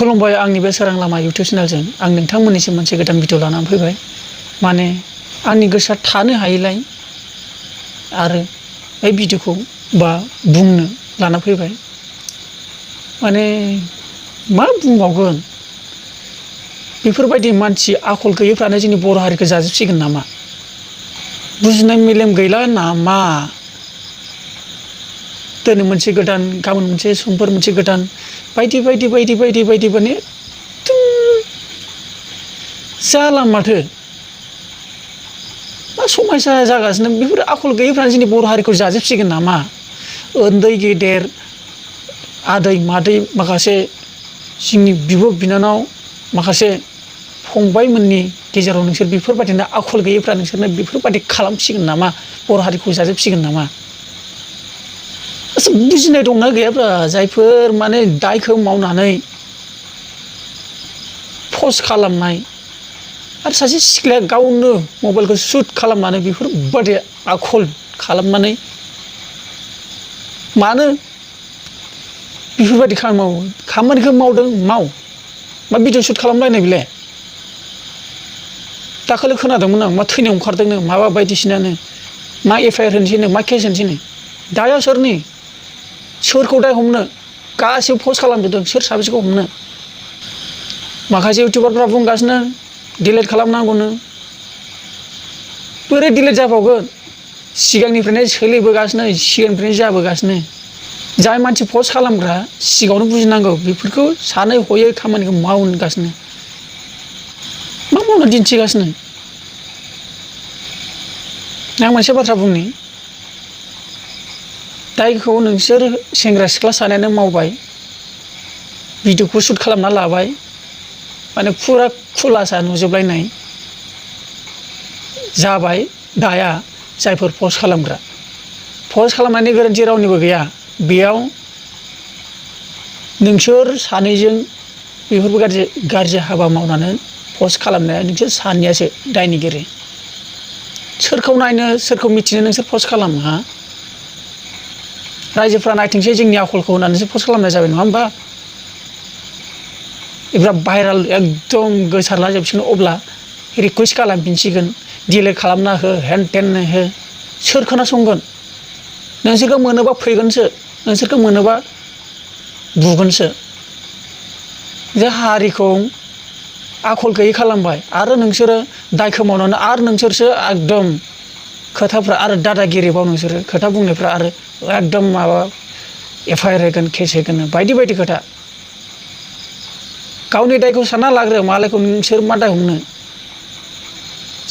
खुलुमबाय आंनि बे सोरां लामा इउटिउब चेनेलजों आं नोंथांमोननिसिम मोनसे गोदान भिडिअ लानानै फैबाय। माने आंनि गोसोआ थानो हायैलाय आरो बे भिडिअखौ बुंनो लाना फैबाय। माने मा बुंबावगोन, बेफोरबायदि मानसि आखल गैयैफ्रानो जोंनि बर' हारिखौ जाजोबसिगोन नामा? बुजिनाय मेलेम गैला नामा? दिनै मोनसे गोदान, गाबोन मोनसे, समफोर मोनसे गोदान, बायदि बायदि बायदि बायदि बायदि माने जाला माथो। मा समयसा जागासिनो? बेफोर आखल गैयैफ्रानो जोंनि बर' हारिखौ जाजोबसिगोन नामा? उन्दै गेदेर, आदै मादै, माखासे जोंनि बिब' बिनानाव, माखासे फंबायमोननि गेजेराव नोंसोर बेफोरबायदिनो आखल गैयैफ्रा नोंसोरनो बेफोरबायदि खालामसिगोन नामा? बर' हारिखौ जाजोबसिगोन नामा? बुजिनाय दंना गैयाब्रा? जायफोर माने दायखौ मावनानै पस्ट खालामनाय आरो सासे सिख्लाया गावनो मबाइलखौ शुट खालामनानै बेफोरबायदि आखल खालामनानै मानो बेफोरबायदि खामानि मावो? खामानिखौ मावदों, माव। मा भिडिअ शुट खालामलायनाय बेलाय? दाखालि खोनादोंमोन आं, मा थैनायाव ओंखारदोंनो, माबा बायदिसिनानो, मा एफआइआर होनोसैनो, मा केस होनोसैनो। दाया सोरनि? सोरखौ दाय हमनो? गासिबो पस्ट खालामजोबदों, सोर साबेसेखौ हमनो? माखासे इउटिउबारफ्रा बुंगासिनो डिलिट खालामनांगौनो। बोरै डिलिट जाबावगोन? सिगांनिफ्रायनो सोलिबोगासिनो, सिगांनिफ्रायनो जाबोगासिनो। जाय मानसि पस्ट खालामग्रा सिगाङावनो बुजिनांगौ, बेफोरखौ सानै हयै खामानिखौ मावगासिनो। मा मावना दिन्थिगासिनो? आं मोनसे बाथ्रा बुंनि, दायखौ नोंसोर सेंग्रा सिख्ला सानैयानो मावबाय, भिडिअखौ शुट खालामना लाबाय, माने फुरा खुलासा नुजोबलायनाय जाबाय। दाया जायफोर पस्ट खालामग्रा, पस्ट खालामनायनि गोरोन्थि रावनिबो गैया। बेयाव नोंसोर सानैजों बेफोरबो गाज्रि हाबा मावनानै पस्ट खालामनाया नोंसोर सानैयासो दायनिगिरि। सोरखौ नायनो, सोरखौ मिथिनो नोंसोर पस्ट खालामो? हा? रायजोफ्रा नायथोंसै जोंनि आखलखौ होननानैसो पस्ट खालामनाय जाबाय, नङा होमबा? बिराद भाइराल एकदम गोसारला जोबसिगोन, अब्ला रिकुवेस्ट खालामफिनसिगोन, डिलिट खालामना हो, हेन टेननो हो। सोर खोनासंगोन? नोंसोरखौ मोनोबा फैगोनसो, नोंसोरखौ मोनोबा बुगोनसो। जे हारिखौ आखल गैयै खालामबाय, आरो नोंसोरो दायखौ मावनानै आरो नोंसोरसो एकदम खोथाफ्रा आरो दादागिरिबाव नोंसोरो खोथा बुंनायफ्रा आरो एकदम माबा एफआइआर होगोन, केस होगोन, बायदि बायदि खोथा। गावनि दायखौ सानना लाग्रो, मालायखौ नोंसोर मा दाय हमनो?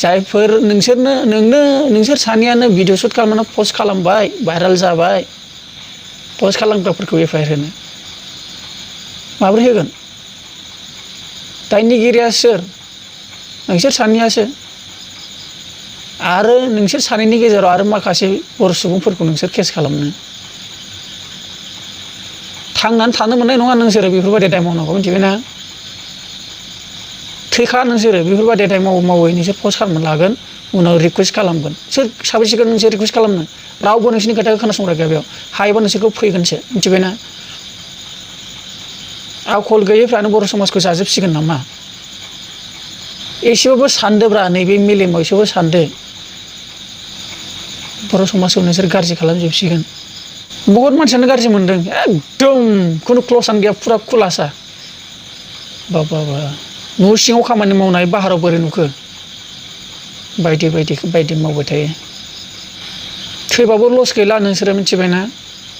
जायफोर नोंसोर सानैयानो भिडिअ शुट खालामनानै पस्ट खालामबाय, भाइराल जाबाय, पस्ट खालामग्राफोरखौ एफआइआर होनो माबोरै होगोन? दायनिगिरिया सोर? नोंसोर सानैयासो। आरो नोंसोर सानैनि गेजेराव आरो माखासे बर' सुबुंफोरखौ नोंसोर केस खालामनो थांनानै थानो मोननाय नङा। नोंसोरो बेफोरबायदि दाय मावनांगौ, मिथिबायना? थैखा नोंसोरो बेफोरबायदि दाय मावै नोंसोर पस्ट खालामना लागोन, उनाव रिकुवेस्ट खालामगोन। सोर साबेसेखौ नोंसोर रिकुवेस्ट खालामनो? रावबो नोंसोरनि खोथाखौ खोनासंग्रा गैया बेयाव। हायोबा नोंसोरखौ फैगोनसो, मिथिबायना? आखल गैयैफ्रानो बर' समाजखौ जाजोबसिगोन नामा? एसेबाबो सानदोब्रा, नैबे मेलेमाव एसेबाबो सानदो। बर' समाजखौ नोंसोर गाज्रि खालामजोबसिगोन। बहुत मानसियानो गाज्रि मोनदों, एकदम खुनु क्ल'सआनो गैया, फुरा खुलासा। बाबा न' सिङाव खामानि मावनाय, बाहेरायाव बोरै नुखो? बायदि बायदि बायदि मावबाय थायो। थैबाबो लस गैला, नोंसोरो मिथिबायना?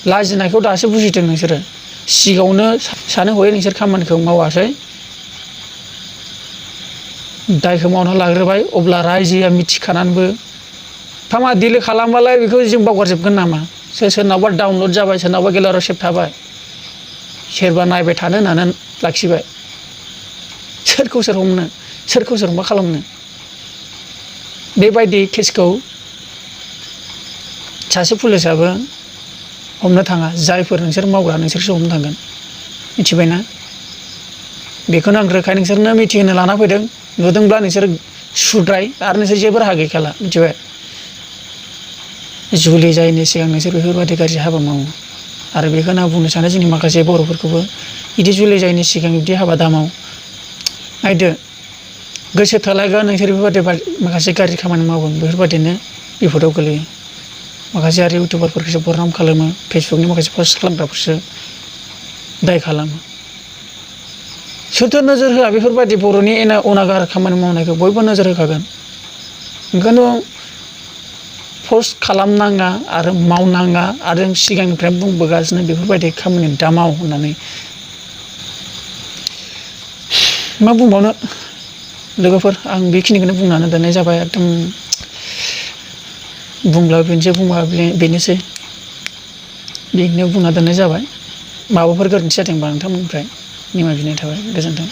लाजिनायखौ दासो बुजिदों नोंसोरो। सिगाङावनो सानै हयै नोंसोर खामानिखौ मावासै, दायखौ मावना लाग्रोबाय। अब्ला रायजोआ मिथिखानानैबो थामा डिलिट खालामबालाय बेखौ जों बावगारजोबगोन नामा? सोरनावबा डाउनलड जाबाय, सोरनावबा गेलारियाव सेभ थाबाय, सोरबा नायबाय थानो होननानै लाखिबाय। सोरखौ सोर हमनो? सोरखौ सोर मा खालामनो? बेबायदि केसखौ सासे पुलिसाबो हमनो थाङा। जायफोर नोंसोर मावग्रा, नोंसोरसो हमनो थांगोन, मिथिबायना? बेखौनो आं रोखायै नोंसोरनो मिथिहोनो लाना फैदों। नुदोंब्ला नोंसोर सुद्राय, आरो नोंसोर जेबो राहा गैखाला, मिथिबाय? जुलि जायैनि सिगां नोंसोर बेफोरबायदि गाज्रि हाबा मावो। आरो बेखौनो आं बुंनो सानो जोंनि माखासे बर'फोरखौबो बिदि जुलि जायैनि सिगां बिदि हाबा दामाव नायदो गोसो थोलायगोन नोंसोर बेफोरबायदि माखासे गाज्रि खामानि मावगोन बेफोरबायदिनो बिपदाव गोलैयो माखासे आरो इउटुबारफोरखौसो बदनाम खालामो फेसबुकनि माखासे पस्ट खालामग्राफोरसो दाय खालामो सोरथो नोजोर होआ बेफोरबायदि बर'नि अनागार खामानि मावनायखौ बयबो नोजोर होखागोन ओंखायनो पस्ट खालामनाङा आरो मावनाङा आरो सिगांनिफ्राय बुंबोगासिनो बेफोरबायदि खामानि दामाव होननानै मा बुंबावनो लोगोफोर आं बेखिनिखौनो बुंनानै दोननाय जाबाय एकदम बुंब्ला बेनोसै बुंबा बेनोसै बेखिनियाव बुंना दोननाय जाबाय माबाफोर गोरोन्थि जादोंबा नोंथांमोननिफ्राय निमाहा बिनाय थाबाय गोजोन्थों।